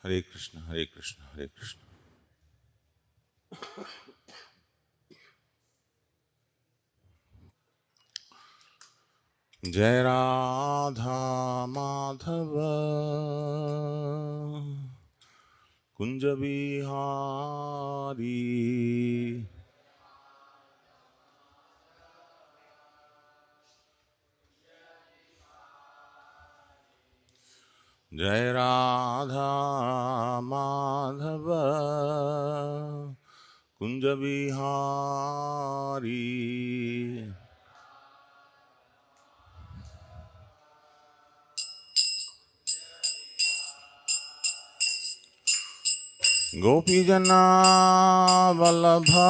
Hare Krishna, Hare Krishna, Hare Krishna. Jai Radha Madhava Kunja Bihari Jai Radha Madhava Kunja Bihari Gopi Jana Vallabha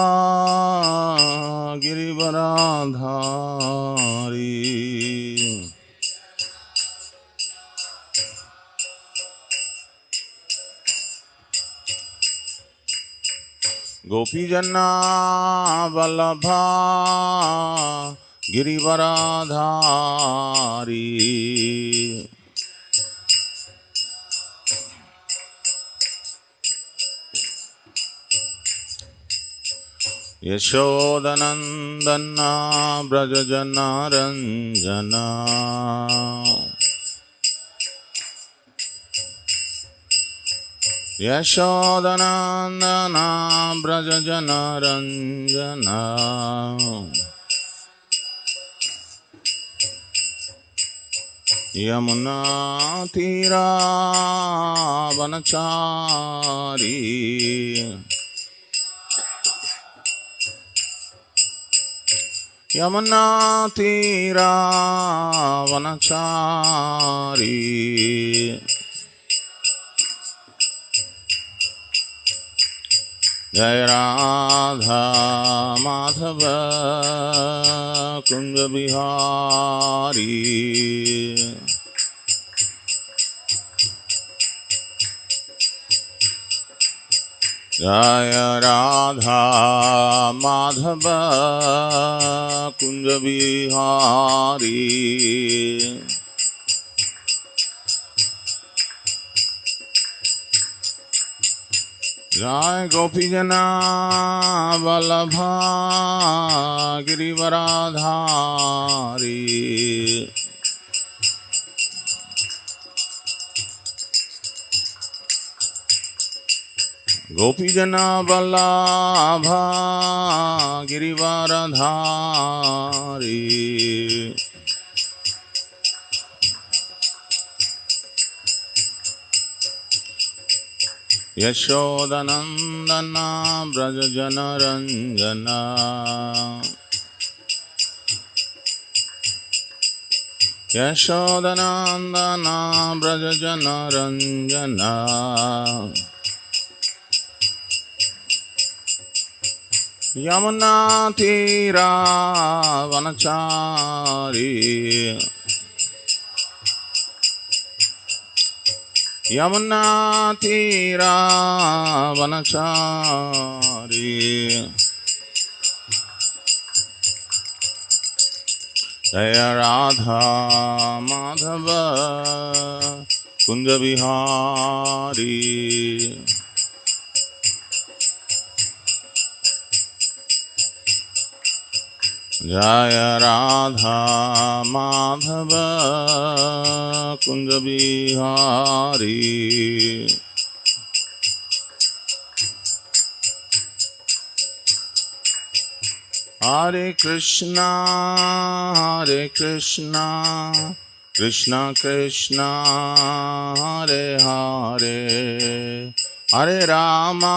Girivaradhari Gopi Jana Vallabha Girivaradhari Yashodanandana Brajajana Ranjana Yashodanandana Brajajana Ranjana Yamuna Tira Vanachari Yamuna Tira Vanachari Jai Radha Madhava Kunja Bihari Jai Radha Madhava Kunja Bihari Jai Gopi Jana Vallabha Girivaradhari Gopi Jana Vallabha Girivaradhari Yashodanandana Brajajana Ranjana Yashodanandana Brajajana Ranjana Yamuna Tira Vanachari Yamuna Tira Vanachari Jaya Radha Madhava Kunja Bihari Jaya Radha Madhava Kunja Bihari Hare Krishna Hare Krishna Krishna Krishna Hare Hare Hare Rama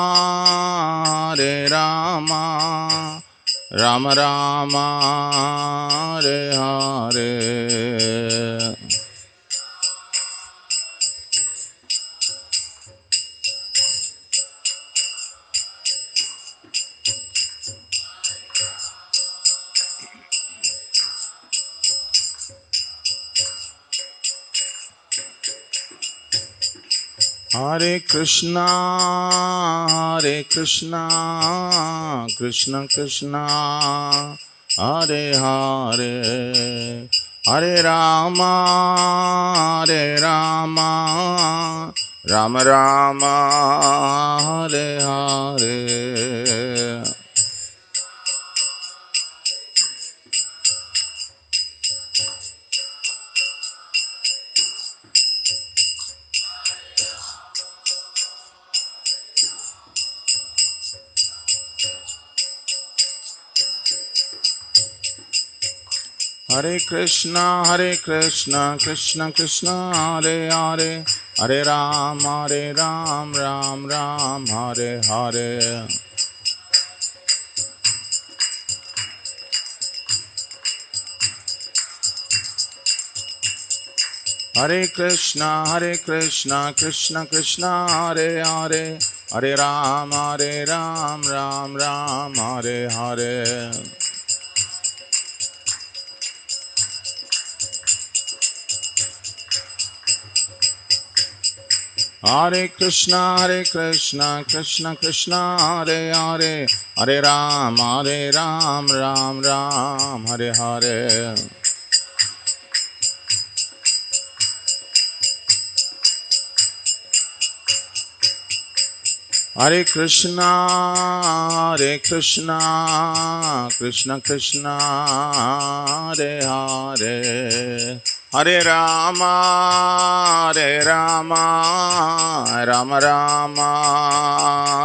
Hare Rama Rama Rama Hare Hare Hare Krishna Krishna Krishna Hare Hare Hare Rama Ram Rama Hare Hare Hare Krishna, Krishna Krishna, Hare Hare, Hare Ram, Ram Ram, Hare Hare. Hare Krishna, Krishna Krishna, Hare Hare, Hare Ram, Ram Ram, Hare Hare. Hare Krishna, Krishna Krishna, Hare Hare, Hare Ram, Ram Ram, Hare Hare. Hare Krishna, Krishna Krishna, Hare Hare, Hare Rama, Rama Rama,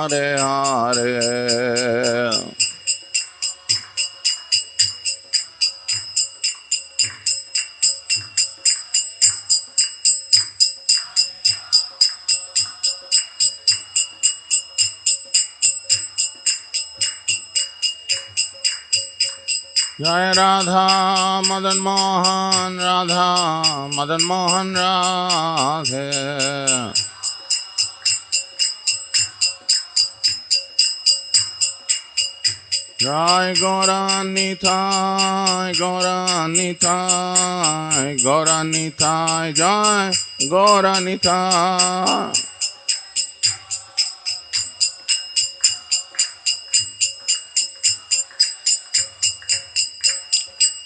Hare Hare. Jai Radha Madan Mohan, Radha Madan Mohan Radhe. Jai Gauranitai, Gauranitai, Gauranitai, Jai Gauranitai.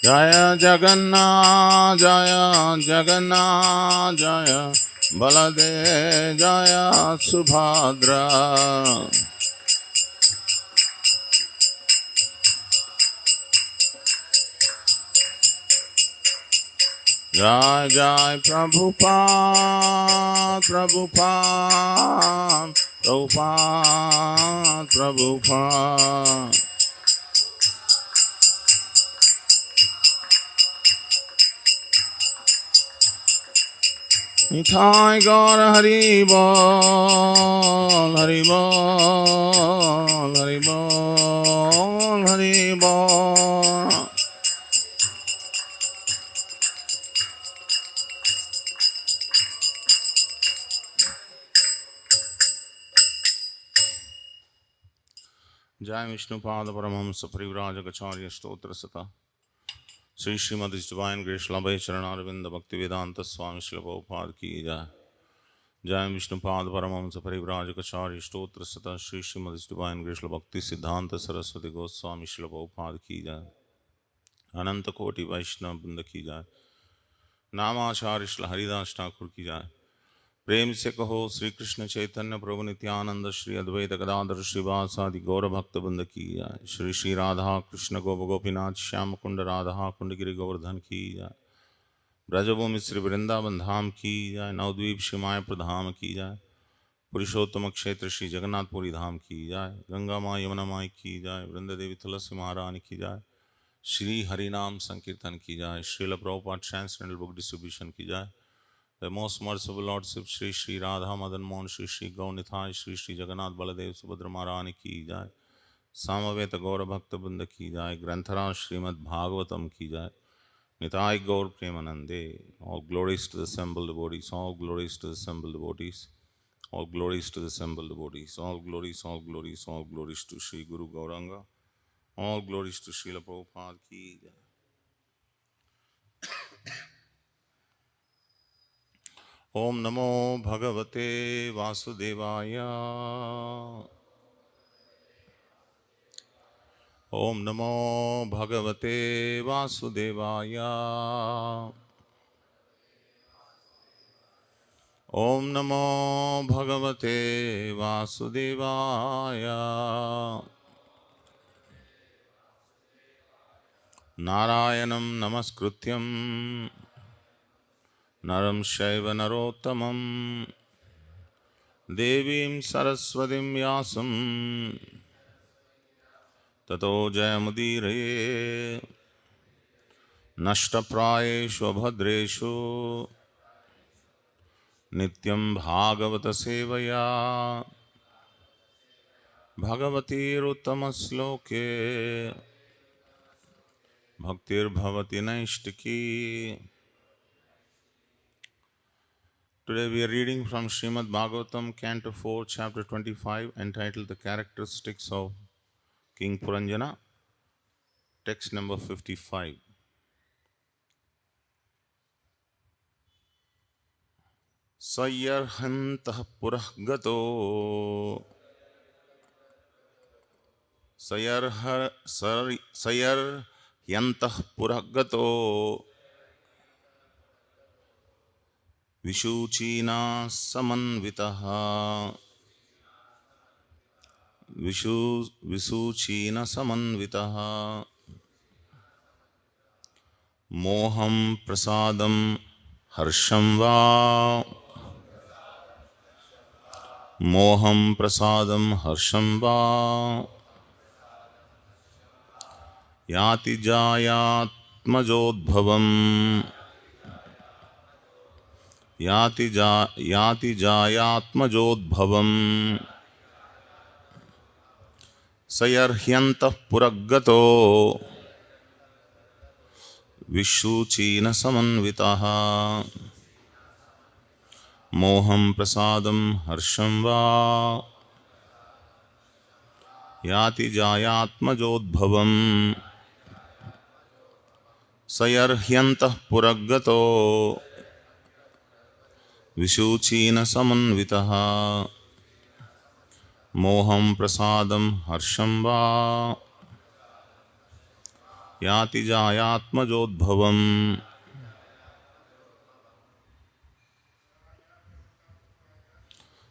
Jaya Jagannath, Jaya Jagannath, Jaya Baladev, Jaya Subhadra. Jai Jai Prabhupada, Prabhupada, Prabhupada, Prabhupada. Nitai Gaur Hari Bol, Hari Bol, Hari Bol, Hari Bol. Jai Vishnupada Paramahamsa Parivrajakacharya Stotra Sata Sri Srimad Divine Grace Labhay Charanarvinda Bhakti Vedanta Swami Srila Prabhupada Ki Jai. Jai Vishnupada Paramahamsa Parivrajakacharya Stotra Sata Sri Srimad Divine Grace Bhakti Siddhanta Saraswati Goswami Srila Prabhupada Ki Jai. Ananta Koti Vaishnava Brinda Ki Jai. नामाचार्य Shri Haridas Thakur की जाए। प्रेम से कहो श्री कृष्ण चैतन्य प्रभु नित्यानंद श्री अद्वैत गदाधर श्रीवासादि गौर भक्त वृंद की जाए। श्री श्री राधा कृष्ण गोप गोपीनाथ श्याम कुंड राधा कुंड गिरि गोवर्धन की जाए। ब्रजभूमि श्री वृंदावन धाम की जाए। नवद्वीप श्री मायापुर धाम की जाए। पुरुषोत्तम क्षेत्र श्री जगन्नाथपुरी धाम की जाए। गंगा माँ यमुना माई की जाए। वृंद देवी तुलसी महारानी की जाए। श्री हरिनाम संकीर्तन की जाए। Srila Prabhupada transcendental book distribution की जाए। The most merciful lordship Shri Shri Radha Madan Mohan Shri Shri Gaur Nitai Shri Shri Jagannath Baladev Subhadra महारानी की जाए। सामवेद गौर भक्त वृंद की जाए। ग्रंथराज श्रीमद् भागवतम की जाए। निताय गौर प्रेमानंदे। All glories to the assembled devotees. All glories to the assembled devotees. All glories to the assembled devotees. All glories, all glories, all glories to Sri Guru Gauranga. All glories to Srila Prabhupada ki jai. Om Namo Bhagavate Vasudevaya. Om Namo Bhagavate Vasudevaya. Om Namo Bhagavate Vasudevaya. Narayanam Namaskrutyam Naram Shaiva Narottamam Devim Saraswatim Vyasam Tato Jayamudiraye Nashtaprayeshu Abhadreshu Nityam Bhagavata Sevaya Bhagavatir Uttamasloke Bhaktir Bhavati Naishtiki. Today we are reading from Srimad Bhagavatam, Canto 4, Chapter 25, entitled The Characteristics of King Puranjana, text number 55. Sayarhantah purahgato Sayarhyantah purahgato Vishuchina samanvitaha Visuchina samanvitaha Moham prasadam harsham va Moham prasadam harsham va Yati jayatmajodbhavam Yati jayatmajodbhavam Sayarhyantah puraggato Vishuchina samanvitaha Moham prasadam harsham va Yati jayatmajodbhavam Sayarhyantah puraggato Vishuchina samanvitaha Moham prasadam harsham va Yati jayatmajodbhavam.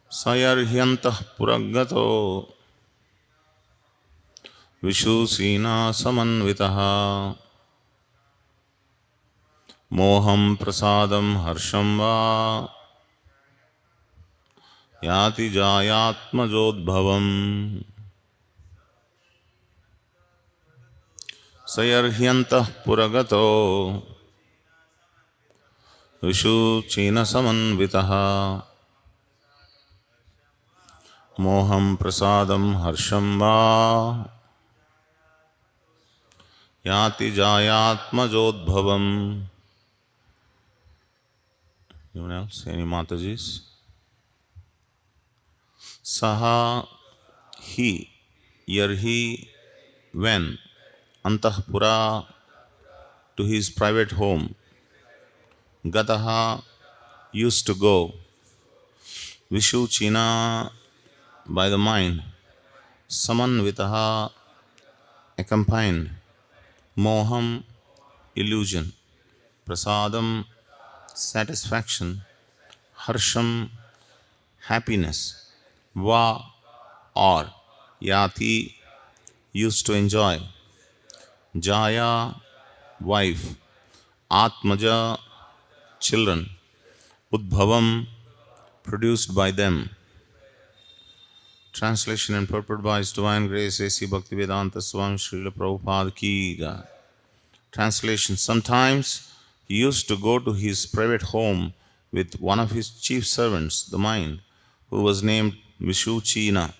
Sayarhyantah puraggato Vishuchina samanvitaha Moham prasadam harsham va Yati jayatmajodbhavam. Sayarhyantah puraggato Vishuchina samanvitaha Moham prasadam harsham va Yati jayatmajodbhavam. Anyone else? Any Matajis? Saha he, yarhi, when, antahpura, to his private home, gataha, used to go, vishuchina, by the mind, samanvitaha, accompanied, moham, illusion, prasadam, satisfaction, harsham, happiness, va, or, yati, used to enjoy, jaya, wife, atmaja, children, udbhavam, produced by them. Translation and purport by His Divine Grace A.C. Bhaktivedanta Swami Srila Prabhupada Ki Jai. Translation. Sometimes he used to go to his private home with one of his chief servants, the mind, who was named Vishuchina.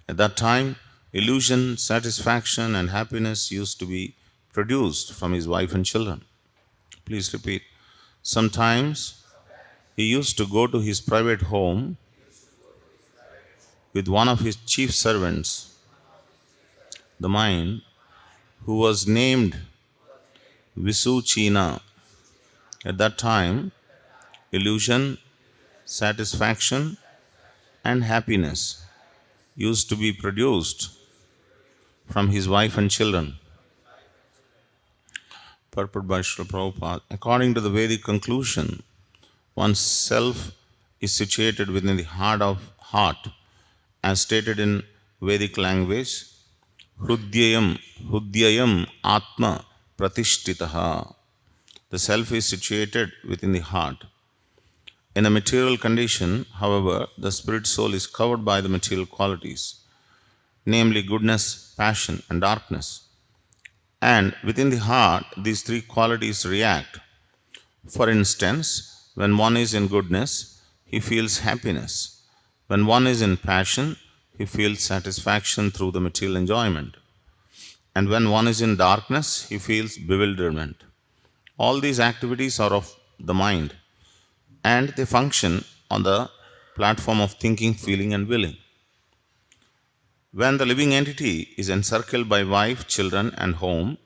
At that time, illusion, satisfaction and happiness used to be produced from his wife and children. Please repeat. Sometimes he used to go to his private home with one of his chief servants, the mind, who was named Visuchina. At that time, illusion, satisfaction and happiness used to be produced from his wife and children. Purport by Srila Prabhupada. According to the Vedic conclusion, one's self is situated within the heart, as stated in Vedic language, Hrudyayam Atma Pratishtitaha. The self is situated within the heart. In a material condition, however, the spirit soul is covered by the material qualities, namely goodness, passion, and darkness. And within the heart, these three qualities react. For instance, when one is in goodness, he feels happiness. When one is in passion, he feels satisfaction through the material enjoyment. And when one is in darkness, he feels bewilderment. All these activities are of the mind, and they function on the platform of thinking, feeling, and willing. When the living entity is encircled by wife, children, and home,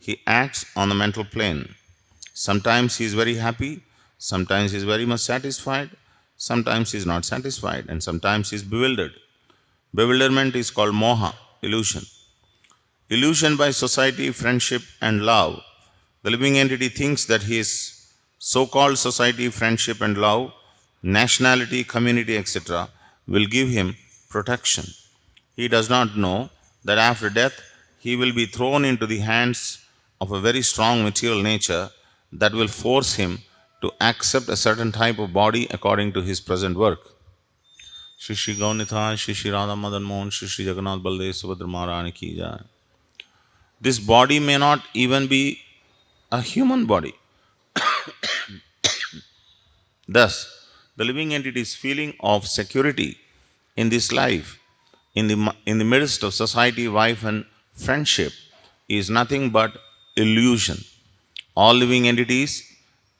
he acts on the mental plane. Sometimes he is very happy, sometimes he is very much satisfied, sometimes he is not satisfied, and sometimes he is bewildered. Bewilderment is called moha, illusion. Illusion by society, friendship, and love. The living entity thinks that his so called society, friendship, and love, nationality, community, etc., will give him protection. He does not know that after death he will be thrown into the hands of a very strong material nature that will force him to accept a certain type of body according to his present work. Shri Shri Gaunitha, Shri Shri Radha Madan Mohan, Shri Shri Jagannath Baldev Subhadra Maharani Ki Jai. This body may not even be a human body. Thus, the living entity's feeling of security in this life, in the midst of society, wife, and friendship, is nothing but illusion. All living entities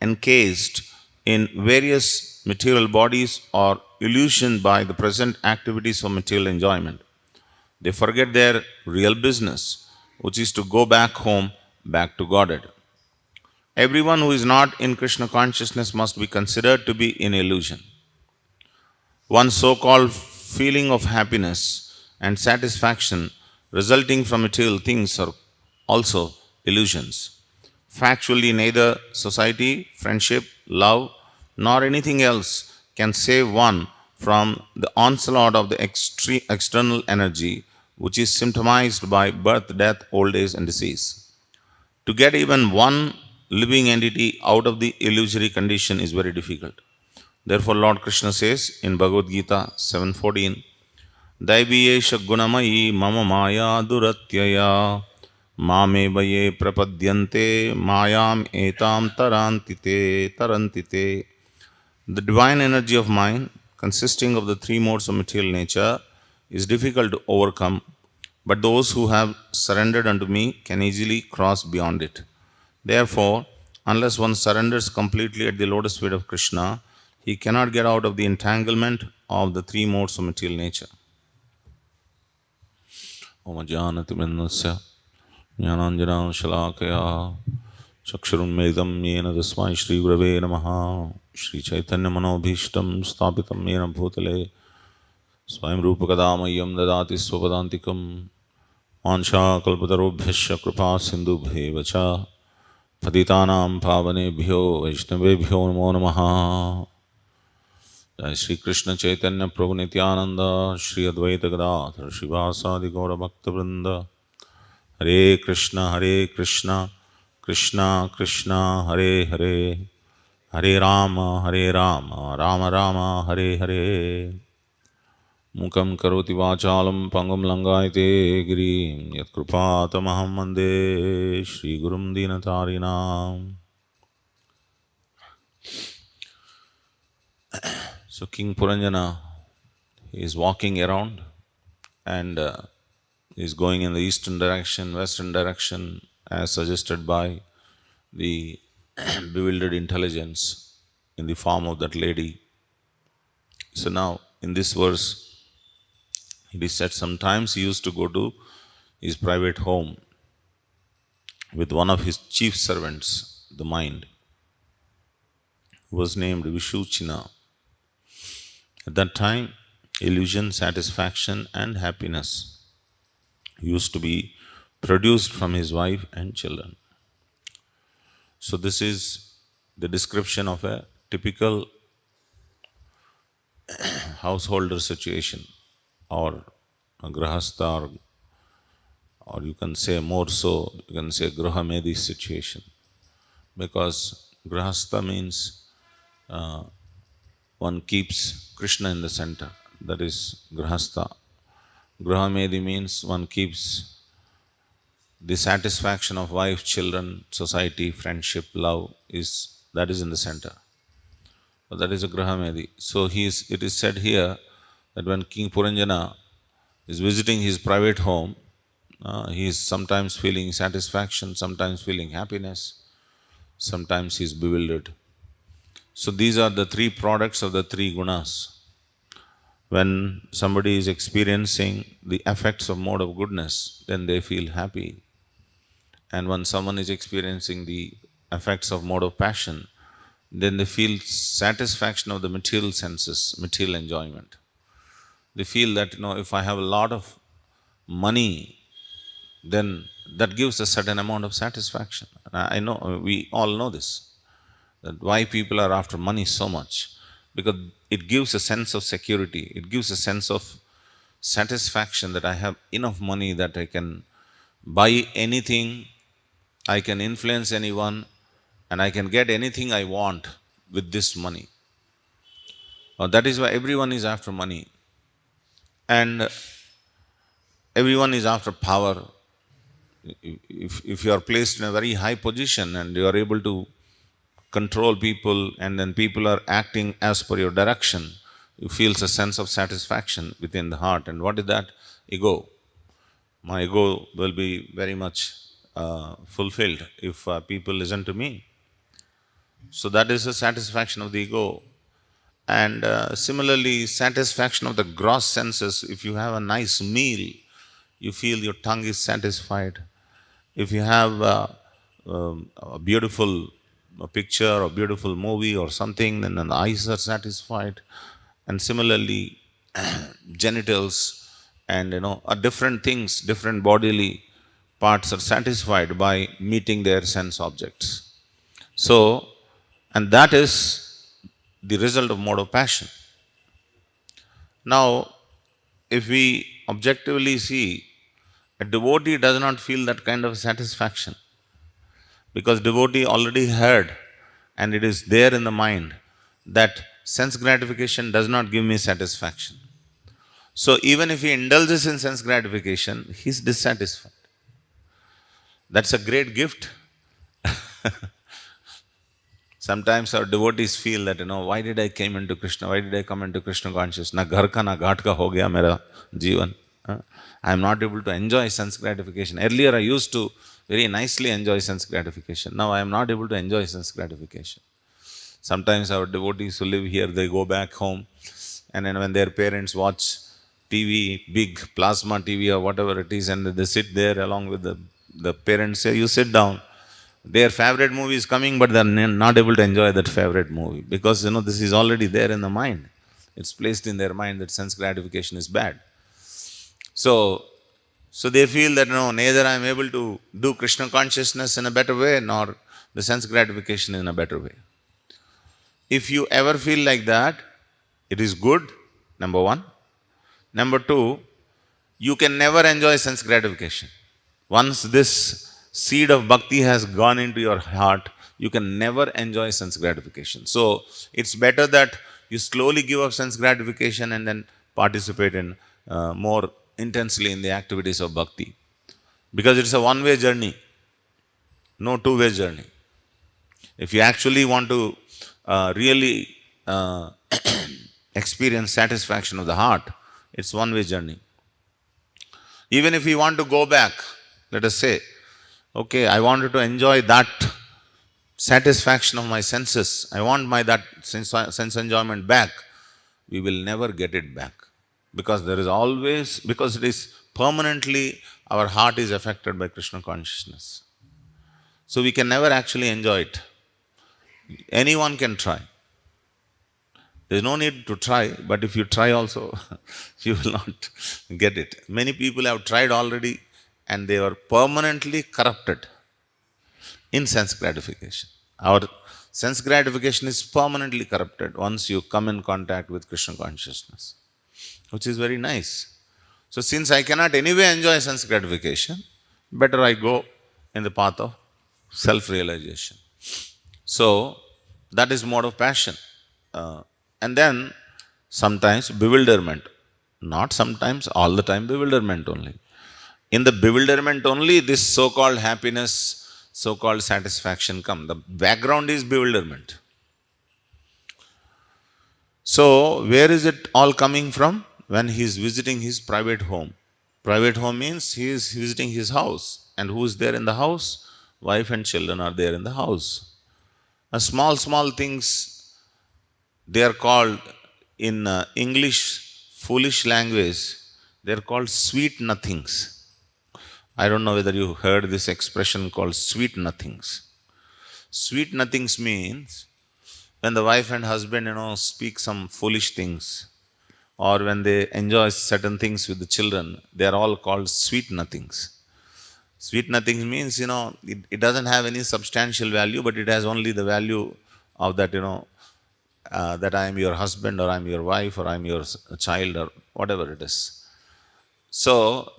encased in various material bodies are illusioned by the present activities of material enjoyment. They forget their real business, which is to go back home, back to Godhead. Everyone who is not in Krishna consciousness must be considered to be in illusion. One so called feeling of happiness and satisfaction resulting from material things are also illusions. Factually, neither society, friendship, love, nor anything else can save one from the onslaught of the external energy, which is symptomized by birth, death, old age, and disease. To get even one living entity out of the illusory condition is very difficult. Therefore, Lord Krishna says in Bhagavad Gita 7:14, Daiviyesha gunamayi mama maya duratyaya mameva ye prapadyante mayam etam tarantite. The divine energy of mind, consisting of the three modes of material nature, is difficult to overcome, but those who have surrendered unto me can easily cross beyond it. Therefore, unless one surrenders completely at the lotus feet of Krishna, he cannot get out of the entanglement of the three modes of material nature. Om Jnanati Mannasya Jnananjana Shalakaya Chakshurunmedam Yena Tasmai Shri Gurave Namaha Shri Chaitanya Manobhishtam Sthapitam Yena Bhutale Swayam Rupakadamayam Dadati Swapadantikam Vansha Kalpatarobhyasya Kripa Sindhubheva Patitanam Pavanebhyo Vaishnavebhyo Namo Namaha. Jai Shri Krishna Chaitanya Prabhu Nityananda Shri Advaita Gadadhar Shivasadi Gaura Bhakta Vrinda. Hare Krishna Krishna Krishna Hare Hare, Hare Rama Rama Rama Hare Hare. Mukam karoti vachalam pangam langayate girim yat kripatamaham mande Shri Gurum Dinatarinam. So King Puranjana is walking around and is going in the eastern direction, western direction, as suggested by the bewildered intelligence in the form of that lady. So now, in this verse, it is said sometimes he used to go to his private home with one of his chief servants, the mind, who was named Vishuchina. At that time, illusion, satisfaction, and happiness used to be produced from his wife and children. So this is the description of a typical householder situation, or a grahastha, or you can say more so, you can say Gruhamedi situation. Because grahastha means one keeps Krishna in the center. That is grahastha. Gruhamedi means one keeps the satisfaction of wife, children, society, friendship, love is in the center. So that is a Grahamedi. So it is said here that when King Puranjana is visiting his private home, he is sometimes feeling satisfaction, sometimes feeling happiness, sometimes he is bewildered. So these are the three products of the three gunas. When somebody is experiencing the effects of mode of goodness, then they feel happy. And when someone is experiencing the effects of mode of passion, then they feel satisfaction of the material senses, material enjoyment. They feel that, if I have a lot of money, then that gives a certain amount of satisfaction. And I know, we all know this, that why people are after money so much. Because it gives a sense of security, it gives a sense of satisfaction that I have enough money that I can buy anything, I can influence anyone, and I can get anything I want with this money. That is why everyone is after money. And everyone is after power. If you are placed in a very high position and you are able to control people, and then people are acting as per your direction, you feel a sense of satisfaction within the heart. And what is that? Ego. My ego will be very much fulfilled if people listen to me. So that is the satisfaction of the ego. And similarly, satisfaction of the gross senses. If you have a nice meal, you feel your tongue is satisfied. If you have a beautiful picture or beautiful movie or something, then the eyes are satisfied. And similarly, genitals and different things, different bodily parts are satisfied by meeting their sense objects. So, and that is the result of mode of passion. Now, if we objectively see, a devotee does not feel that kind of satisfaction, because devotee already heard, and it is there in the mind, that sense gratification does not give me satisfaction. So even if he indulges in sense gratification, he is dissatisfied. That's a great gift. Sometimes our devotees feel that, why did I came into Krishna? Why did I come into Krishna consciousness? Na ghar ka na ghat ka ho gaya mera jeevan. I am not able to enjoy sense gratification. Earlier I used to very nicely enjoy sense gratification. Now I am not able to enjoy sense gratification. Sometimes our devotees who live here, they go back home, and then when their parents watch TV, big plasma TV or whatever it is, and they sit there along with the parents say, you sit down. Their favorite movie is coming, but they're not able to enjoy that favorite movie, because this is already there in the mind. It's placed in their mind that sense gratification is bad. So they feel that neither I am able to do Krishna consciousness in a better way, nor the sense gratification in a better way. If you ever feel like that, it is good, number one. Number two, you can never enjoy sense gratification. Once this seed of bhakti has gone into your heart, you can never enjoy sense gratification. So it's better that you slowly give up sense gratification and then participate in more intensely in the activities of bhakti. Because it's a one-way journey, no two-way journey. If you actually want to really experience satisfaction of the heart, it's one-way journey. Even if you want to go back, let us say, okay, I wanted to enjoy that satisfaction of my senses, I want that sense enjoyment back, we will never get it back. Because it is permanently, our heart is affected by Krishna consciousness. So we can never actually enjoy it. Anyone can try. There's no need to try, but if you try also, you will not get it. Many people have tried already, and they were permanently corrupted in sense gratification. Our Sense gratification is permanently corrupted once you come in contact with Krishna consciousness, which is very nice. So since I cannot anyway enjoy sense gratification, better I go in the path of self-realization. So that is mode of passion. And then sometimes bewilderment. Not sometimes, all the time bewilderment only. In the bewilderment only, this so-called happiness, so-called satisfaction come. The background is bewilderment. So where is it all coming from? When he is visiting his private home. Private home means he is visiting his house. And who is there in the house? Wife and children are there in the house. Small things, they are called in English foolish language, they are called sweet nothings. I don't know whether you heard this expression called sweet nothings. Sweet nothings means when the wife and husband, speak some foolish things, or when they enjoy certain things with the children, they are all called sweet nothings. Sweet nothings means, it doesn't have any substantial value, but it has only the value of that, that I am your husband, or I am your wife, or I am your child, or whatever it is. So,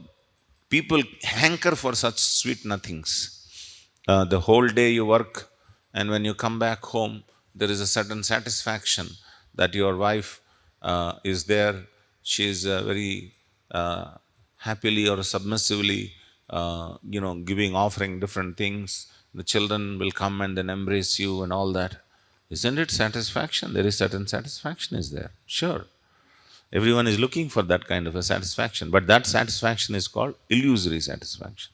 people hanker for such sweet nothings. The whole day you work, and when you come back home, there is a certain satisfaction that your wife is there. She is very happily or submissively, offering different things. The children will come and then embrace you and all that. Isn't it satisfaction? There is certain satisfaction is there. Sure. Everyone is looking for that kind of a satisfaction. But that satisfaction is called illusory satisfaction.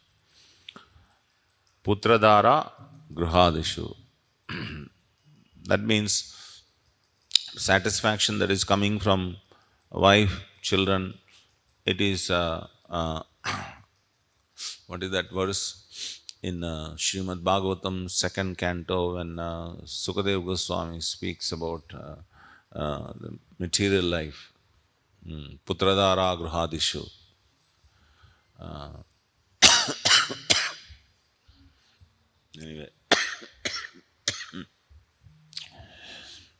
Putradara gruhadishu. That means satisfaction that is coming from wife, children. It is, what is that verse? In Srimad Bhagavatam, 2nd canto, when Sukadeva Goswami speaks about the material life. Putradara gruhadishu. Anyway.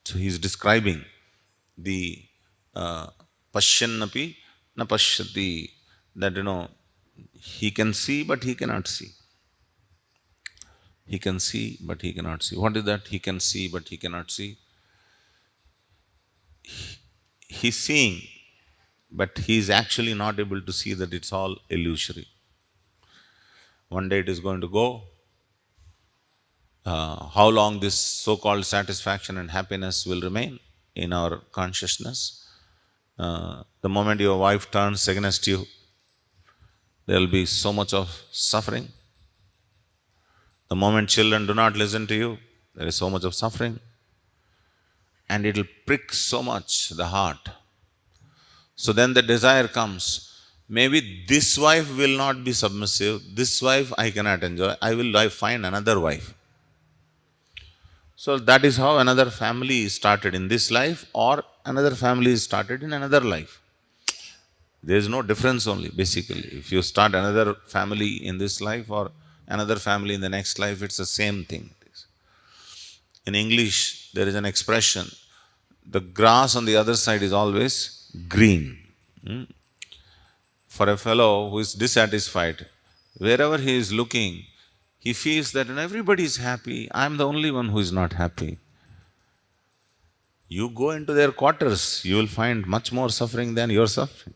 So he is describing the pashyannapi na pashyati, that he can see but he cannot see. He can see but he cannot see. What is that? He can see but he cannot see. He is seeing, but he is actually not able to see that it's all illusory. One day it is going to go. How long this so-called satisfaction and happiness will remain in our consciousness? The moment your wife turns against you, there will be so much of suffering. The moment children do not listen to you, there is so much of suffering. And it will prick so much the heart. So then the desire comes, maybe this wife will not be submissive, this wife I cannot enjoy, I will find another wife. So that is how another family is started in this life, or another family is started in another life. There is no difference only, basically. If you start another family in this life or another family in the next life, it's the same thing. In English, there is an expression, the grass on the other side is always green. For a fellow who is dissatisfied, wherever he is looking, he feels that everybody is happy, I am the only one who is not happy. You go into their quarters, you will find much more suffering than your suffering.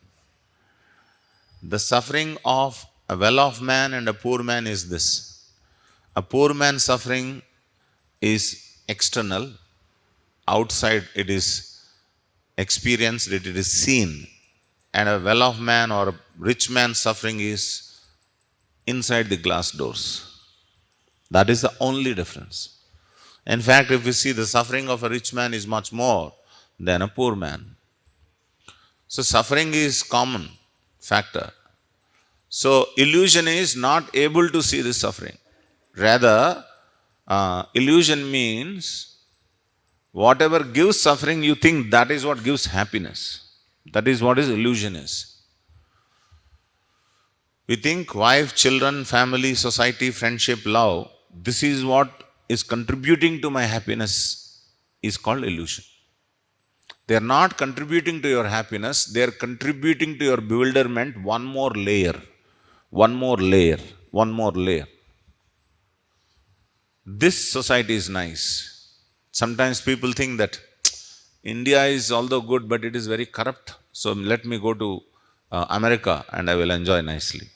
The suffering of a well-off man and a poor man is this. A poor man's suffering is external, outside it is experienced, it is seen. And a well-off man or a rich man's suffering is inside the glass doors. That is the only difference. In fact, if we see, the suffering of a rich man is much more than a poor man. So suffering is common factor. So illusion is not able to see this suffering. Rather, illusion means whatever gives suffering, you think that is what gives happiness. That is what illusion is. We think wife, children, family, society, friendship, love, this is what is contributing to my happiness is called illusion. They are not contributing to your happiness, they are contributing to your bewilderment. One more layer, one more layer, one more layer. This society is nice. Sometimes people think that India is although good, but it is very corrupt. So let me go to America and I will enjoy nicely.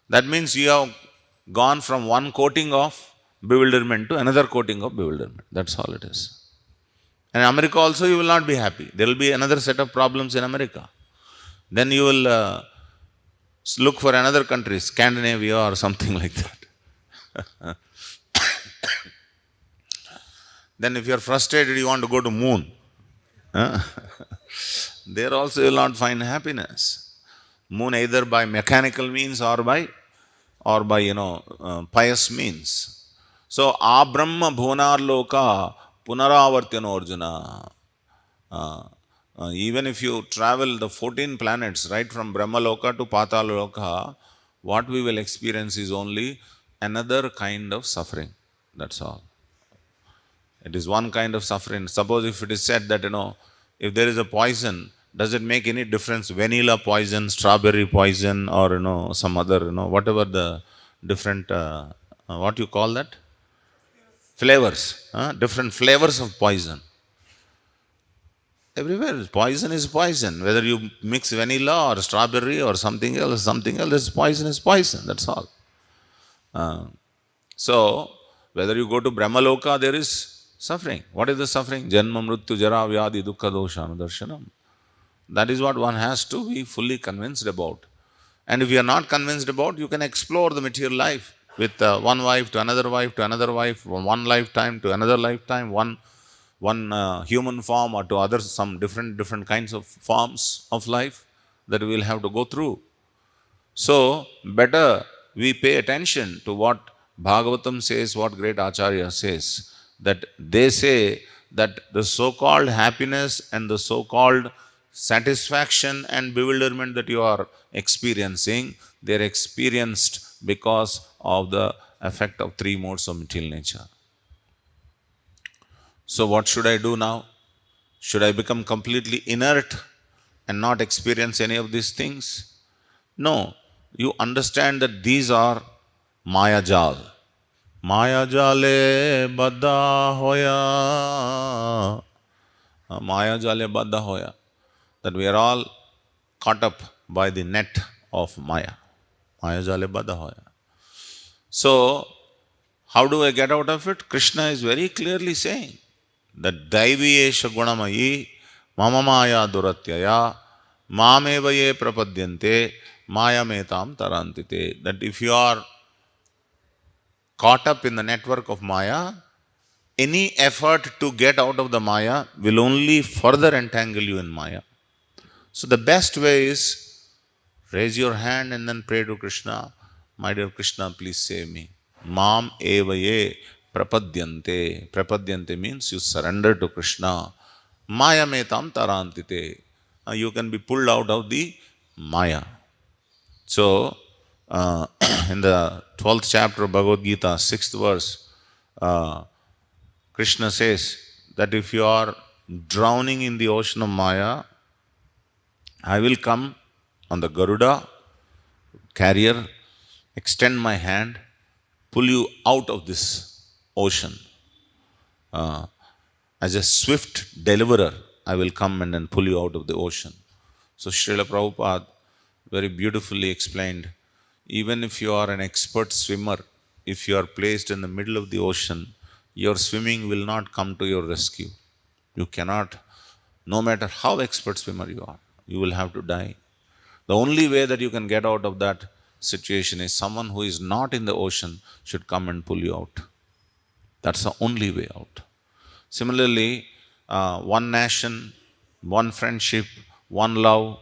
That means you have gone from one coating of bewilderment to another coating of bewilderment. That's all it is. And in America also you will not be happy. There will be another set of problems in America. Then you will look for another country, Scandinavia or something like that. Then if you are frustrated, you want to go to moon. There also you will not find happiness. Moon either by mechanical means or by pious means. So abrahma bhuvanar loka punaravartyano arjuna. Even if you travel the 14 planets right from Brahmaloka to Pataloka, what we will experience is only another kind of suffering. That's all. It is one kind of suffering. Suppose if it is said that, if there is a poison, does it make any difference? Vanilla poison, strawberry poison, or, some other, whatever the different, what you call that? Flavors. Different flavors of poison. Everywhere, poison is poison. Whether you mix vanilla or strawberry or something else, poison is poison. That's all. So, whether you go to Brahmaloka, there is suffering. What is the suffering? Janma mrityu jara vyadi dukkha dosha anudarshanam. That is what one has to be fully convinced about. And if you are not convinced about, you can explore the material life with one wife to another wife to another wife, from one lifetime to another lifetime, one human form or to others, some different kinds of forms of life that we will have to go through. So, better we pay attention to what Bhagavatam says, what great Acharya says, that they say that the so-called happiness and the so-called satisfaction and bewilderment that you are experiencing, they are experienced because of the effect of three modes of material nature. So what should I do now? Should I become completely inert and not experience any of these things? No. You understand that these are Maya Jal. Maya Jale Baddha Hoya. Maya Jale Baddha Hoya. That we are all caught up by the net of Maya. Maya Jale Baddha Hoya. So, how do I get out of it? Krishna is very clearly saying that Daiviyesha Gunamayi Mama Maya Duratyaya Mameva Ye Prapadyante Maya Metam Tarantite. That if you are caught up in the network of Maya, any effort to get out of the Maya will only further entangle you in Maya. So the best way is raise your hand and then pray to Krishna. My dear Krishna, please save me. Mam evaye prapadyante. Prapadyante means you surrender to Krishna. Maya metam tarantite. You can be pulled out of the Maya. So, in the 12th chapter of Bhagavad Gita, 6th verse, Krishna says that if you are drowning in the ocean of Maya, I will come on the Garuda carrier, extend my hand, pull you out of this ocean. As a swift deliverer, I will come and then pull you out of the ocean. So Srila Prabhupada very beautifully explained, even if you are an expert swimmer, if you are placed in the middle of the ocean, your swimming will not come to your rescue. You cannot, no matter how expert swimmer you are, you will have to die. The only way that you can get out of that situation is someone who is not in the ocean should come and pull you out. That's the only way out. Similarly, one nation, one friendship, one love.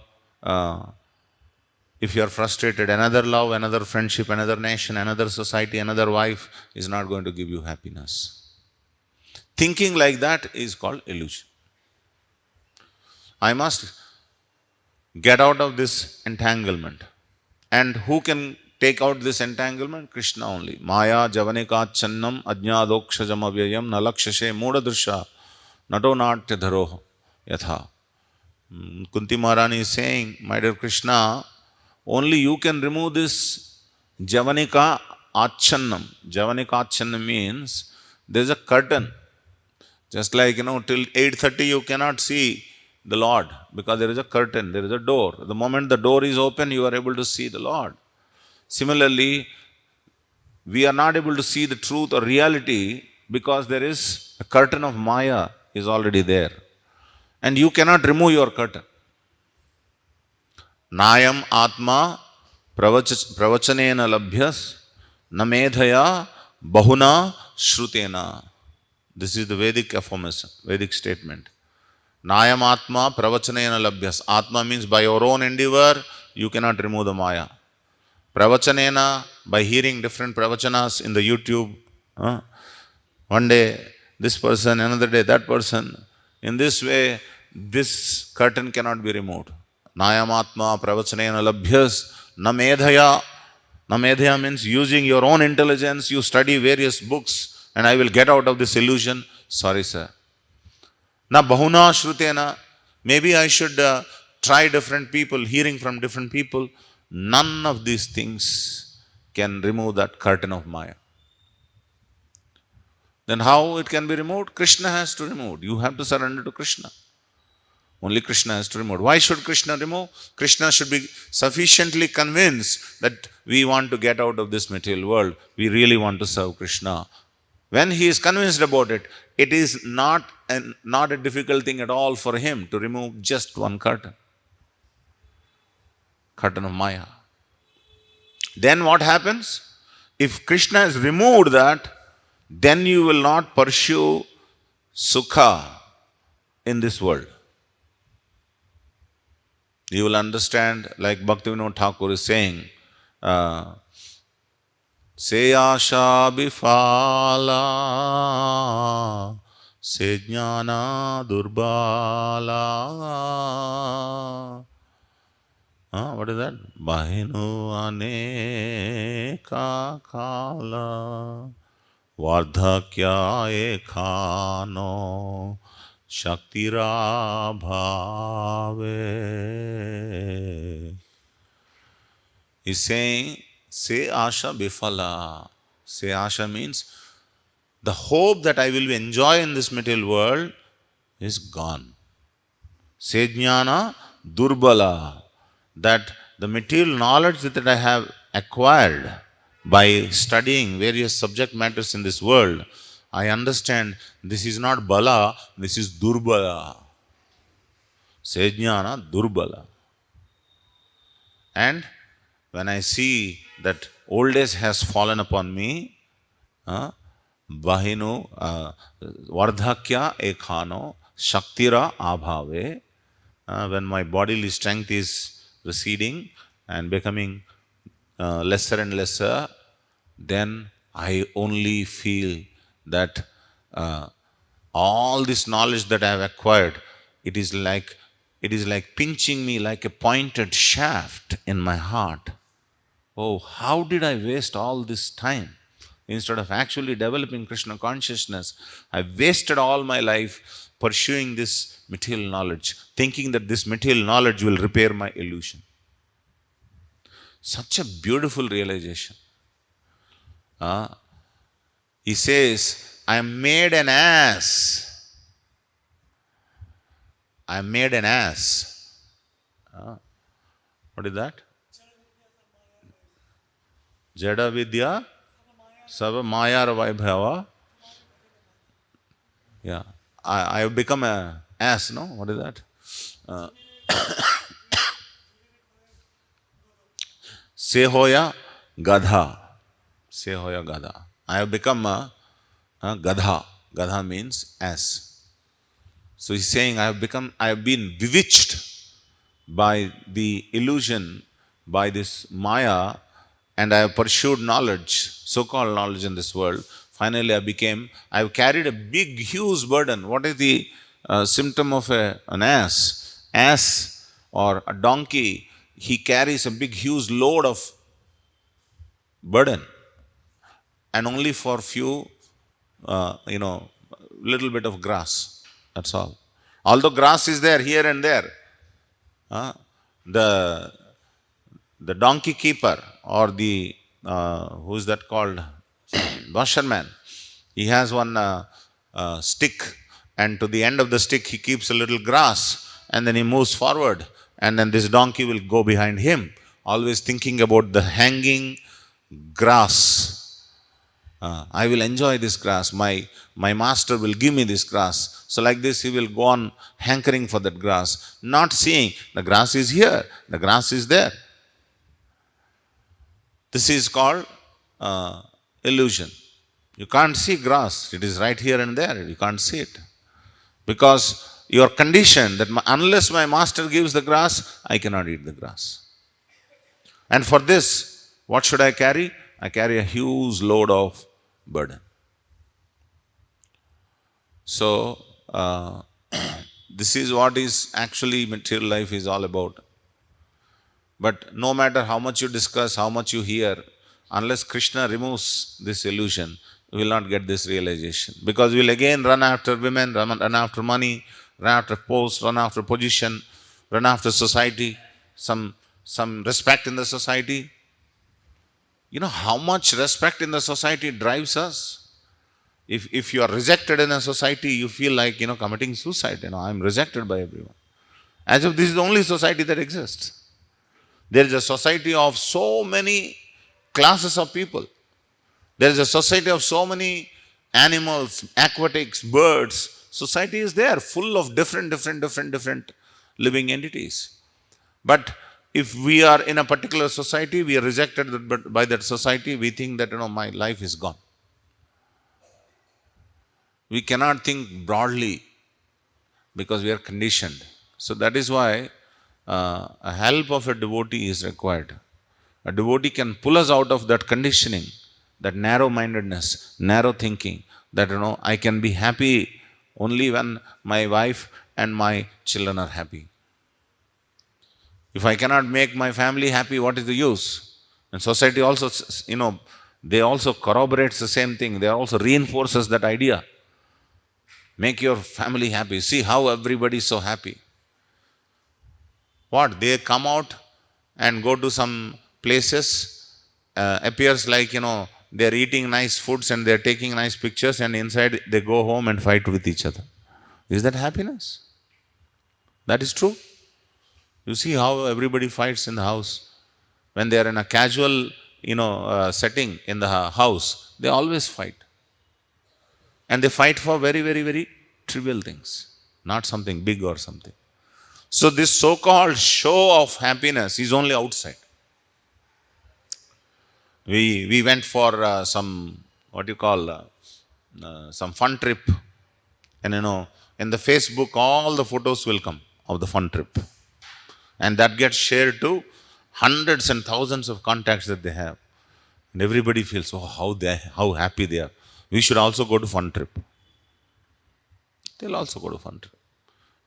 If you are frustrated, another love, another friendship, another nation, another society, another wife is not going to give you happiness. Thinking like that is called illusion. I must get out of this entanglement. And who can take out this entanglement? Krishna only. Maya javanika channam ajnadokshajam avyayam nalakshashe mudadrisha nato natyadharoh yatha. Kunti Maharani is saying, my dear Krishna, only you can remove this javanika achannam. Javanika achannam means there is a curtain. Just like, till 8:30 you cannot see the Lord because there is a curtain, there is a door. The moment the door is open, you are able to see the Lord. Similarly, we are not able to see the truth or reality because there is a curtain of Maya is already there. And you cannot remove your curtain. Nayam Atma pravachanena labhyas namedhaya bahuna shrutena. This is the Vedic affirmation, Vedic statement. Nayam Atma pravachanena labhyas. Atma means by your own endeavor, you cannot remove the Maya. Pravachanena, by hearing different pravachanas in the YouTube. One day, this person, another day, that person. In this way, this curtain cannot be removed. Nayamatma pravachanena labhyas namedhaya. Namedhaya means using your own intelligence, you study various books and I will get out of this illusion. Sorry, sir. Na bahuna shrutena. Maybe I should try different people, hearing from different people. None of these things can remove that curtain of Maya. Then how it can be removed? Krishna has to remove. You have to surrender to Krishna. Only Krishna has to remove. Why should Krishna remove? Krishna should be sufficiently convinced that we want to get out of this material world. We really want to serve Krishna. When he is convinced about it, it is not a difficult thing at all for him to remove just one curtain. Curtain of Maya. Then what happens? If Krishna has removed that, then you will not pursue sukha in this world. You will understand, like Bhaktivinoda Thakur is saying, Se asha bifala, se jnana durbala. What is that? Bahinu aneka kala, vardhakya ekhano, shaktira bhave. He's saying, Se asha bifala. Se asha means the hope that I will enjoy in this material world is gone. Se jnana durbala. That the material knowledge that I have acquired by studying various subject matters in this world, I understand this is not bala, this is durbala. Se jnana durbala. And when I see that old age has fallen upon me, bahino vardhakya ekhano shaktira abhave, when my bodily strength is receding and becoming lesser and lesser, then I only feel that all this knowledge that I have acquired, it is like pinching me like a pointed shaft in my heart. Oh, how did I waste all this time? Instead of actually developing Krishna consciousness, I wasted all my life pursuing this material knowledge, thinking that this material knowledge will repair my illusion. Such a beautiful realization. He says, I am made an ass. I am made an ass. What is that? Jada Vidya Sava Mayar Vaibhava. Yeah. I have become an ass, no? What is that? Sehoya Gadha. Sehoya Gadha. I have become a Gadha. Gadha means ass. So he's saying I have been bewitched by the illusion, by this Maya, and I have pursued knowledge, so-called knowledge in this world. Finally I have carried a big, huge burden. What is the symptom of an ass? Ass or a donkey, he carries a big, huge load of burden, and only for few, little bit of grass. That's all. Although grass is there here and there, uh, the the donkey keeper or the who's that called washerman, he has one stick, and to the end of the stick he keeps a little grass, and then he moves forward, and then this donkey will go behind him, always thinking about the hanging grass. I will enjoy this grass. My master will give me this grass. So like this, he will go on hankering for that grass, not seeing the grass is here, the grass is there. This is called illusion. You can't see grass. It is right here and there. You can't see it. Because you are conditioned that unless my master gives the grass, I cannot eat the grass. And for this, what should I carry? I carry a huge load of burden. So, this is what is actually material life is all about. But no matter how much you discuss, how much you hear, unless Krishna removes this illusion, we will not get this realization. Because we will again run after women, run after money, run after post, run after position, run after society, some respect in the society. You know how much respect in the society drives us? If you are rejected in a society, you feel like, committing suicide. I'm rejected by everyone. As if this is the only society that exists. There is a society of so many classes of people. There is a society of so many animals, aquatics, birds. Society is there, full of different living entities. But if we are in a particular society, we are rejected by that society, we think that, my life is gone. We cannot think broadly because we are conditioned. So that is why a help of a devotee is required. A devotee can pull us out of that conditioning, that narrow-mindedness, narrow thinking, that, I can be happy only when my wife and my children are happy. If I cannot make my family happy, what is the use? And society also, they also corroborates the same thing. They also reinforces that idea. Make your family happy. See how everybody is so happy. What? They come out and go to some places, appears like, they're eating nice foods and they're taking nice pictures, and inside they go home and fight with each other. Is that happiness? That is true. You see how everybody fights in the house. When they are in a casual, setting in the house, they always fight. And they fight for very trivial things, not something big or something. So this so-called show of happiness is only outside. We went for some, some fun trip. And in the Facebook, all the photos will come of the fun trip. And that gets shared to hundreds and thousands of contacts that they have. And everybody feels, how happy they are. We should also go to fun trip. They'll also go to fun trip.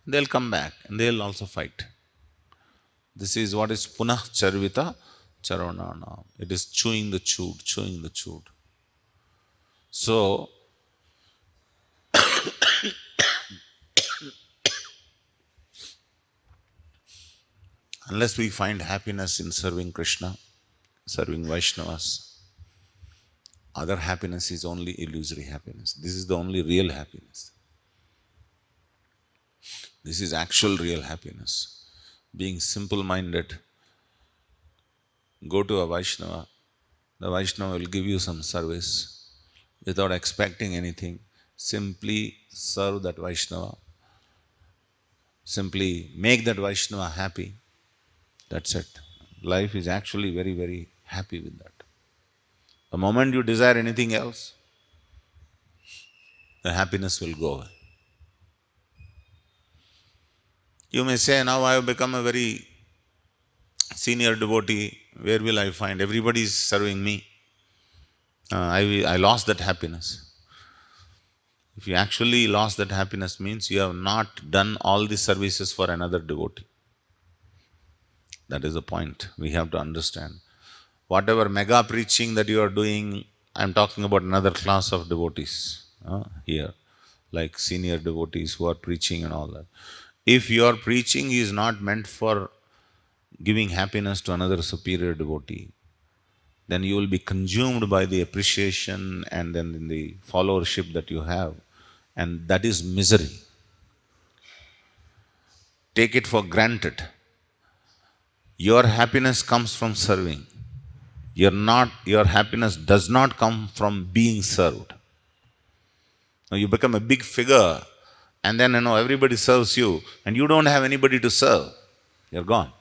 They'll come back and they'll also fight. This is what is punah charvita charanana. It is chewing the chewed. So, unless we find happiness in serving Krishna, serving Vaishnavas, other happiness is only illusory happiness. This is the only real happiness. This is actual real happiness. Being simple-minded, go to a Vaishnava. The Vaishnava will give you some service without expecting anything. Simply serve that Vaishnava. Simply make that Vaishnava happy. That's it. Life is actually very happy with that. The moment you desire anything else, the happiness will go away. You may say, now I have become a very senior devotee, where will I find? Everybody is serving me. I lost that happiness. If you actually lost that happiness, means you have not done all the services for another devotee. That is the point we have to understand. Whatever mega preaching that you are doing, I'm talking about another class of devotees here, like senior devotees who are preaching and all that. If your preaching is not meant for giving happiness to another superior devotee, then you will be consumed by the appreciation and then in the followership that you have, and that is misery. Take it for granted. Your happiness comes from serving. Your happiness does not come from being served. Now you become a big figure and then everybody serves you and you don't have anybody to serve. You're gone.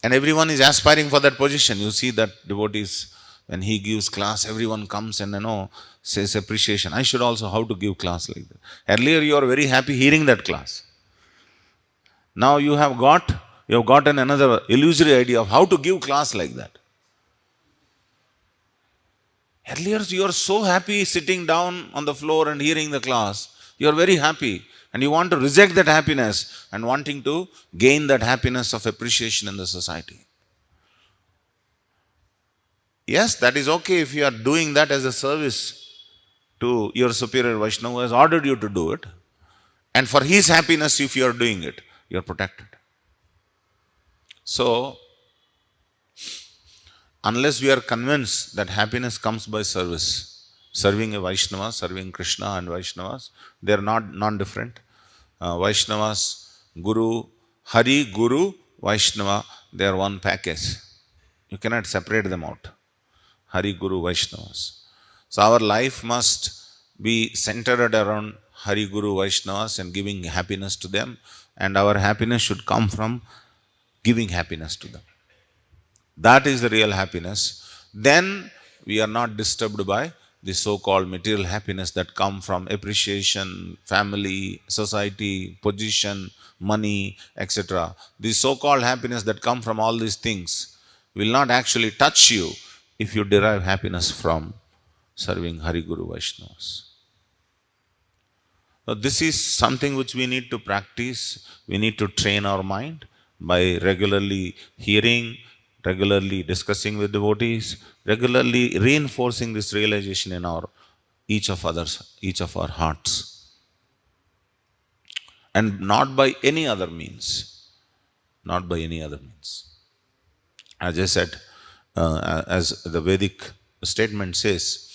And everyone is aspiring for that position. You see that devotees, when he gives class, everyone comes and says appreciation. I should also how to give class like that. Earlier you are very happy hearing that class. Now you have gotten another illusory idea of how to give class like that. Earlier you are so happy sitting down on the floor and hearing the class. You are very happy and you want to reject that happiness and wanting to gain that happiness of appreciation in the society. Yes, that is okay if you are doing that as a service to your superior Vaishnava who has ordered you to do it. And for his happiness, if you are doing it, you are protected. So, unless we are convinced that happiness comes by service, serving a Vaishnava, serving Krishna and Vaishnavas, they are not non-different. Vaishnavas, Guru, Hari, Guru, Vaishnava, they are one package. You cannot separate them out. Hari, Guru, Vaishnavas. So our life must be centered around Hari, Guru, Vaishnavas and giving happiness to them. And our happiness should come from giving happiness to them. That is the real happiness. Then we are not disturbed by the so-called material happiness that come from appreciation, family, society, position, money, etc. The so-called happiness that come from all these things will not actually touch you if you derive happiness from serving Hari, Guru, Vaishnavas. So this is something which we need to practice. We need to train our mind by regularly hearing, regularly discussing with devotees, regularly reinforcing this realization in each of our hearts. And not by any other means. Not by any other means. As I said, as the Vedic statement says,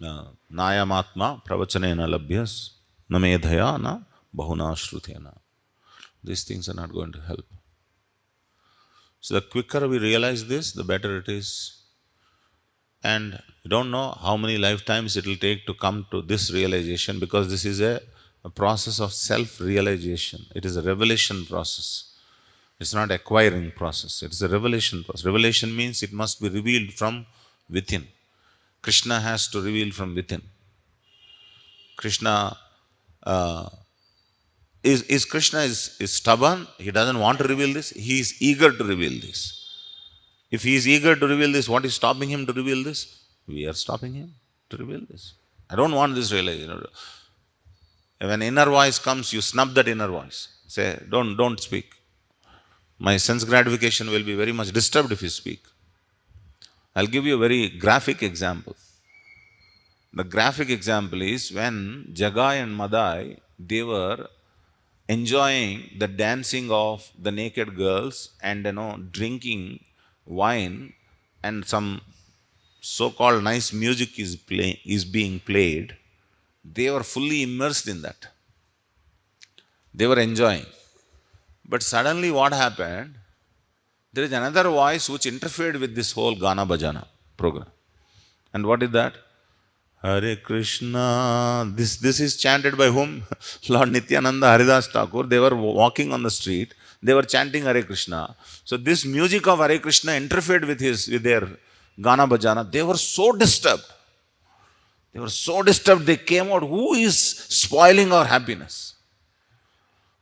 Nayamatma pravachanena labhyas na medhaya na bahuna shrutena. These things are not going to help. So the quicker we realize this, the better it is. And you don't know how many lifetimes it will take to come to this realization, because this is a process of self-realization. It is a revelation process. It's not acquiring process. It's a revelation process. Revelation means it must be revealed from within. Krishna has to reveal from within. Krishna Krishna is stubborn. He doesn't want to reveal this. He is eager to reveal this. If he is eager to reveal this, what is stopping him to reveal this? We are stopping him to reveal this. I don't want this realization. When inner voice comes, you snub that inner voice. Say, don't speak. My sense gratification will be very much disturbed if you speak. I'll give you a very graphic example. The graphic example is when Jagai and Madai, they were enjoying the dancing of the naked girls and drinking wine, and some so-called nice music is being played. They were fully immersed in that. They were enjoying. But suddenly what happened? There is another voice which interfered with this whole Gana Bhajana program. And what is that? Hare Krishna. This is chanted by whom? Lord Nityananda, Haridas Thakur. They were walking on the street. They were chanting Hare Krishna. So this music of Hare Krishna interfered with their Gana Bhajana. They were so disturbed. They were so disturbed. They came out. Who is spoiling our happiness?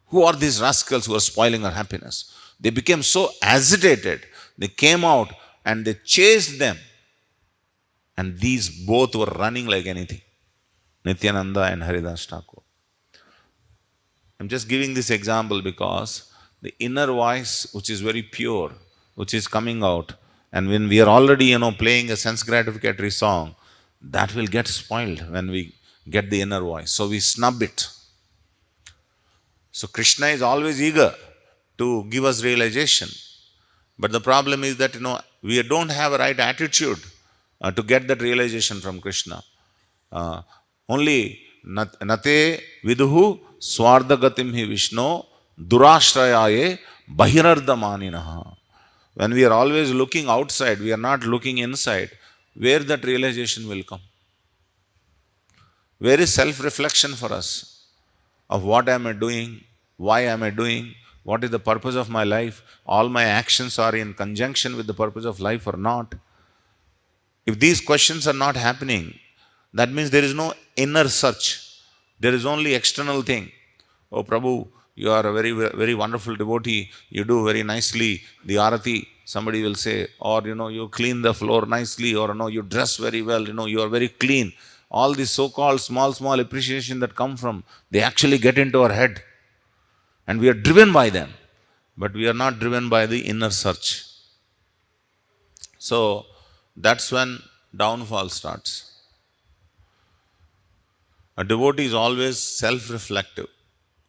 Who are these rascals who are spoiling our happiness? They became so agitated. They came out and they chased them. And these both were running like anything. Nityananda and Haridas Thakur. I'm just giving this example because the inner voice which is very pure, which is coming out. And when we are already, playing a sense gratificatory song, that will get spoiled when we get the inner voice. So we snub it. So Krishna is always eager to give us realization. But the problem is that, we don't have a right attitude to get that realization from Krishna. Only nate viduhu swardagatim hi Vishnu durashrayaye bahirardhamaninaha. When we are always looking outside, we are not looking inside, where that realization will come? Where is self-reflection for us? Of what am I doing? Why am I doing? What is the purpose of my life? All my actions are in conjunction with the purpose of life or not? If these questions are not happening, that means there is no inner search. There is only external thing. Oh Prabhu, you are a very, very wonderful devotee. You do very nicely the arati, somebody will say. Or, you clean the floor nicely. Or, you dress very well. You are very clean. All these so-called small appreciation that come from, they actually get into our head. And we are driven by them. But we are not driven by the inner search. So, that's when downfall starts. A devotee is always self-reflective.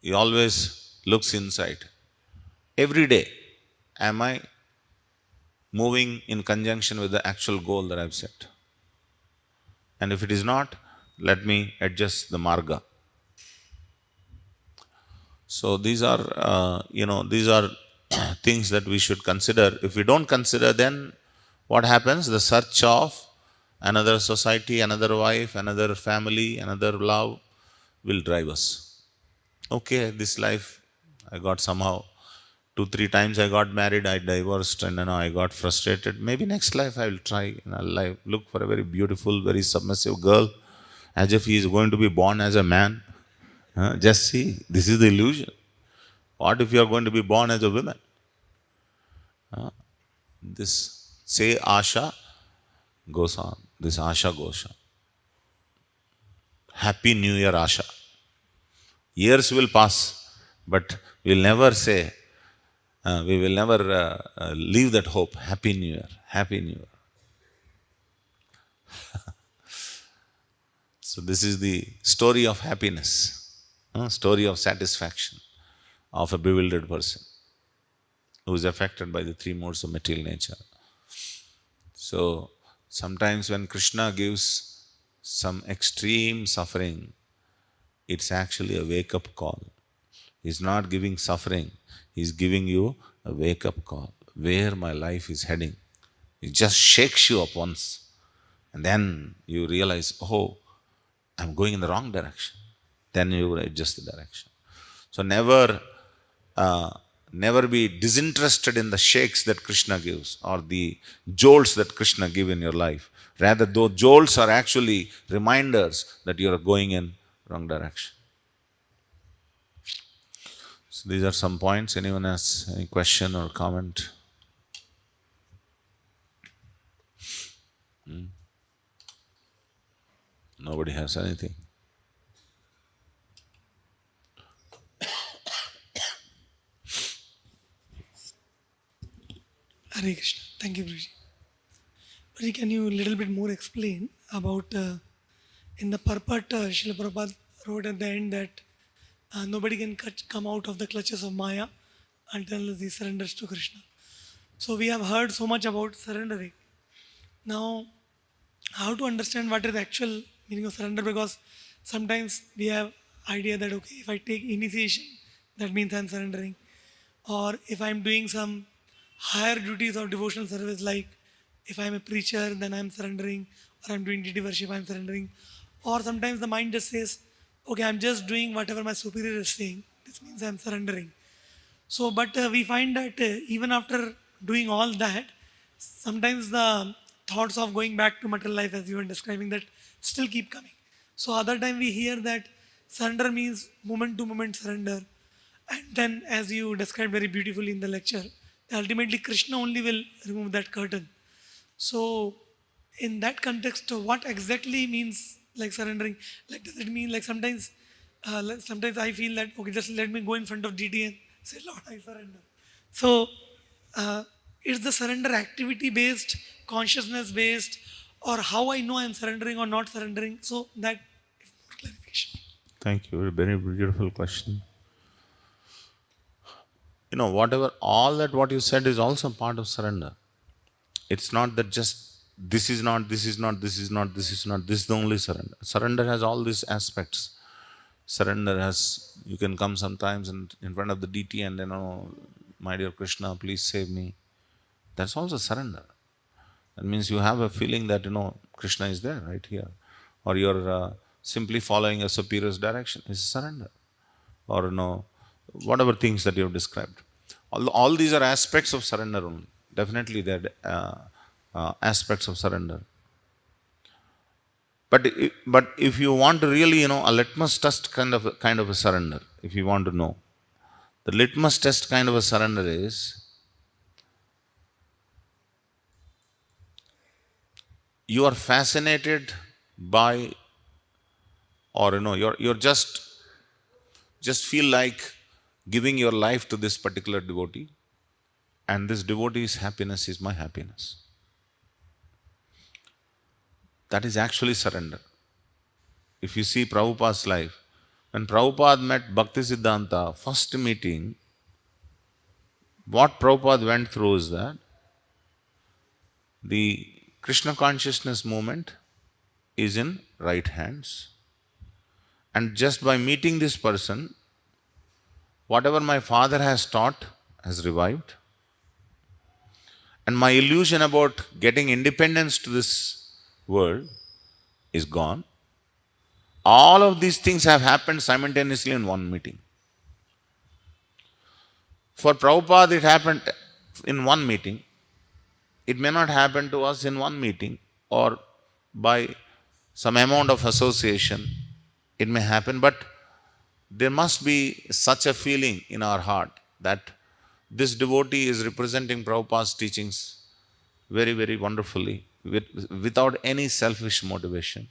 He always looks inside. Every day, am I moving in conjunction with the actual goal that I've set? And if it is not, let me adjust the marga. So these are, these are things that we should consider. If we don't consider, then what happens? The search of another society, another wife, another family, another love will drive us. Okay, this life, I got somehow 2-3 times I got married, I divorced, and I got frustrated. Maybe next life I will try. I'll look for a very beautiful, very submissive girl, as if he is going to be born as a man. Just see, this is the illusion. What if you are going to be born as a woman? This say Asha goes on. This Asha goes on. Happy New Year, Asha. Years will pass, but we will never say, we will never leave that hope. Happy New Year. Happy New Year. So this is the story of happiness, story of satisfaction of a bewildered person who is affected by the 3 modes of material nature. So sometimes when Krishna gives some extreme suffering, it's actually a wake-up call. He's not giving suffering, he's giving you a wake-up call. Where my life is heading. It just shakes you up once. And then you realize, oh, I'm going in the wrong direction. Then you adjust the direction. So never be disinterested in the shakes that Krishna gives or the jolts that Krishna gives in your life. Rather, those jolts are actually reminders that you are going in wrong direction. So these are some points. Anyone has any question or comment? Nobody has anything. Hare Krishna. Thank you, Guruji. Guruji, can you a little bit more explain about in the purport Srila Prabhupada wrote at the end that nobody can come out of the clutches of Maya until he surrenders to Krishna. So we have heard so much about surrendering. Now, how to understand what is the actual meaning of surrender? Because sometimes we have idea that okay, if I take initiation, that means I'm surrendering. Or if I'm doing some higher duties of devotional service, like if I'm a preacher, then I'm surrendering, or I'm doing deity worship, I'm surrendering. Or sometimes the mind just says, okay, I'm just doing whatever my superior is saying. This means I'm surrendering. So, but we find that even after doing all that, sometimes the thoughts of going back to material life, as you were describing, that still keep coming. So, other time we hear that surrender means moment to moment surrender. And then, as you described very beautifully in the lecture, ultimately Krishna only will remove that curtain. So, in that context, what exactly means like surrendering? Like, does it mean like sometimes I feel that okay, just let me go in front of DT and say, Lord, I surrender. So, is the surrender activity based, consciousness based, or how I know I'm surrendering or not surrendering? So, that is more clarification. Thank you. Very beautiful question. Whatever, all that what you said is also part of surrender. It's not that just this is not, this is not, this is not, this is not, this is the only surrender. Surrender has all these aspects. Surrender has, you can come sometimes in front of the deity and, my dear Krishna, please save me. That's also surrender. That means you have a feeling that, Krishna is there right here. Or you're simply following a superior's direction is surrender. Or, whatever things that you have described. All these are aspects of surrender only. Definitely they're aspects of surrender. But if you want to really, a litmus test kind of a surrender, if you want to know, the litmus test kind of a surrender is you are fascinated by, or you're just feel like giving your life to this particular devotee, and this devotee's happiness is my happiness. That is actually surrender. If you see Prabhupada's life, when Prabhupada met Bhakti Siddhanta, first meeting, what Prabhupada went through is that the Krishna consciousness movement is in right hands. And just by meeting this person, whatever my father has taught has revived. And my illusion about getting independence to this world is gone. All of these things have happened simultaneously in one meeting. For Prabhupada, it happened in one meeting. It may not happen to us in one meeting or by some amount of association. It may happen, but there must be such a feeling in our heart that this devotee is representing Prabhupada's teachings very, very wonderfully, without any selfish motivation.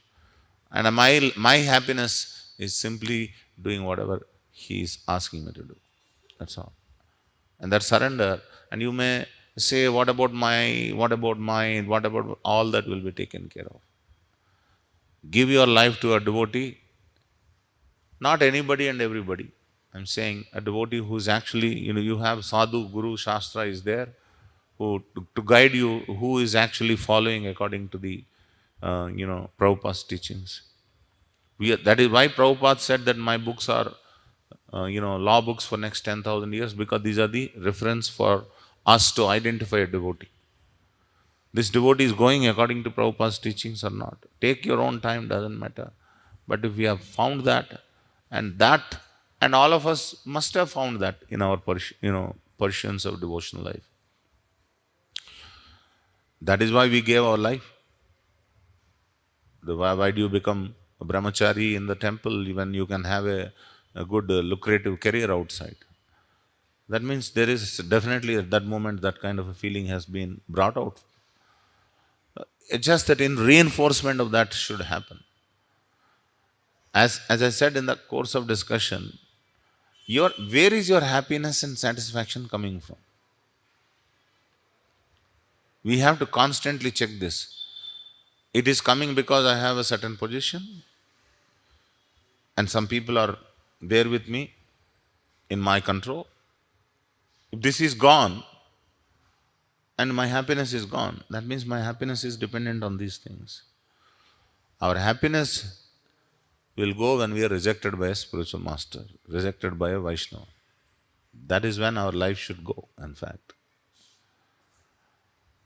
And my happiness is simply doing whatever he is asking me to do. That's all. And that surrender. And you may say, what about mine, what about all that will be taken care of. Give your life to a devotee, not anybody and everybody. I'm saying a devotee who's actually, you have sadhu, guru, shastra is there, who to guide you, who is actually following according to the, Prabhupada's teachings. That is why Prabhupada said that my books are, law books for next 10,000 years, because these are the reference for us to identify a devotee. This devotee is going according to Prabhupada's teachings or not. Take your own time, doesn't matter. But if we have found that, and all of us must have found that in our pursuance of devotional life. That is why we gave our life. Why do you become a brahmachari in the temple when you can have a good lucrative career outside? That means there is definitely at that moment that kind of a feeling has been brought out. It's just that in reinforcement of that should happen. As I said in the course of discussion, where is your happiness and satisfaction coming from? We have to constantly check this. It is coming because I have a certain position and some people are there with me in my control. If this is gone and my happiness is gone, that means my happiness is dependent on these things. Our happiness will go when we are rejected by a spiritual master, rejected by a Vaishnava. That is when our life should go, in fact.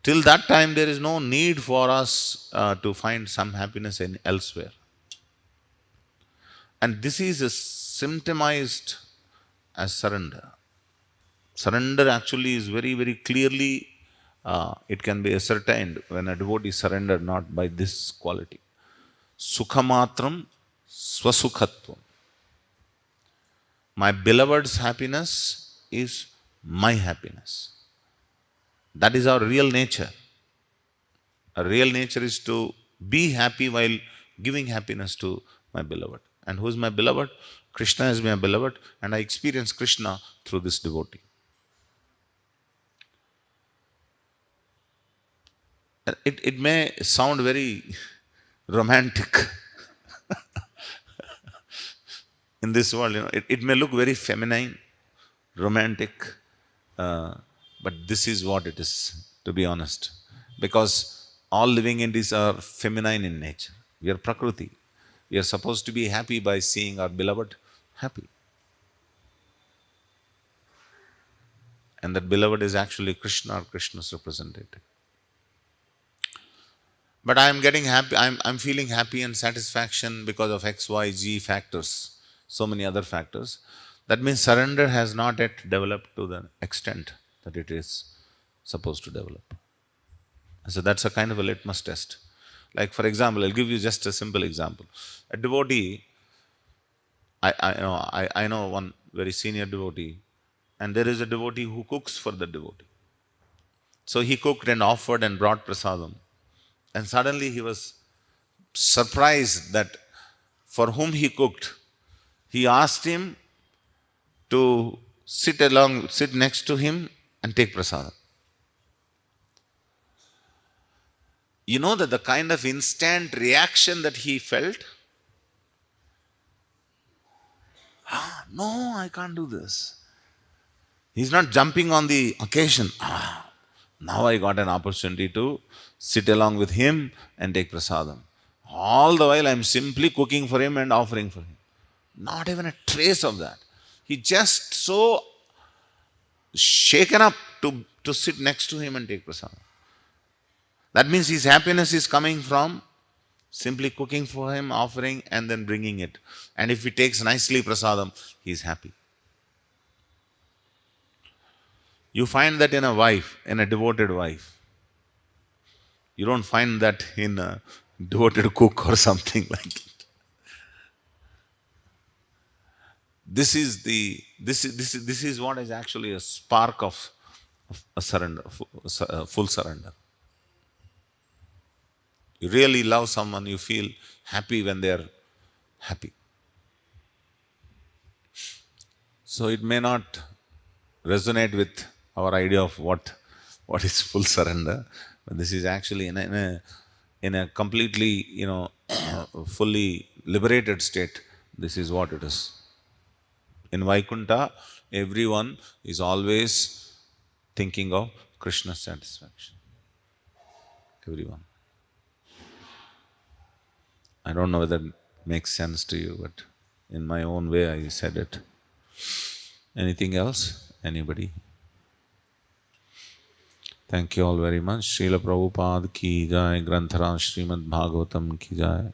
Till that time, there is no need for us to find some happiness in elsewhere. And this is symptomized as surrender. Surrender actually is very, very clearly, it can be ascertained when a devotee is surrendered not by this quality. Sukhamatram swasukhatvam. My beloved's happiness is my happiness. That is our real nature. Our real nature is to be happy while giving happiness to my beloved. And who is my beloved? Krishna is my beloved, and I experience Krishna through this devotee. It may sound very romantic in this world, it may look very feminine, romantic, uh, but this is what it is, to be honest. Because all living entities are feminine in nature. We are Prakriti. We are supposed to be happy by seeing our beloved happy. And that beloved is actually Krishna or Krishna's representative. But I am getting happy, I'm feeling happy and satisfaction because of X, Y, Z factors, so many other factors. That means surrender has not yet developed to the extent that it is supposed to develop. So that's a kind of a litmus test. Like, for example, I'll give you just a simple example. A devotee, I know one very senior devotee, and there is a devotee who cooks for the devotee. So he cooked and offered and brought prasadam. And suddenly he was surprised that for whom he cooked, he asked him to sit next to him and take prasadam. You know that the kind of instant reaction that he felt? No, I can't do this. He's not jumping on the occasion. Now I got an opportunity to sit along with him and take prasadam. All the while I'm simply cooking for him and offering for him. Not even a trace of that. He just so shaken up to sit next to him and take prasadam. That means his happiness is coming from simply cooking for him, offering, and then bringing it. And if he takes nicely prasadam, he is happy. You find that in a wife, in a devoted wife. You don't find that in a devoted cook or something like it. This is what is actually a spark of a surrender, a full surrender. You really love someone, you feel happy when they are happy. So it may not resonate with our idea of what is full surrender, but this is actually in a completely, fully liberated state, this is what it is. In Vaikuntha, everyone is always thinking of Krishna's satisfaction. Everyone. I don't know whether it makes sense to you, but in my own way I said it. Anything else? Anybody? Thank you all very much. Srila Prabhupada ki jai, Granthara Srimad Bhagavatam ki jai.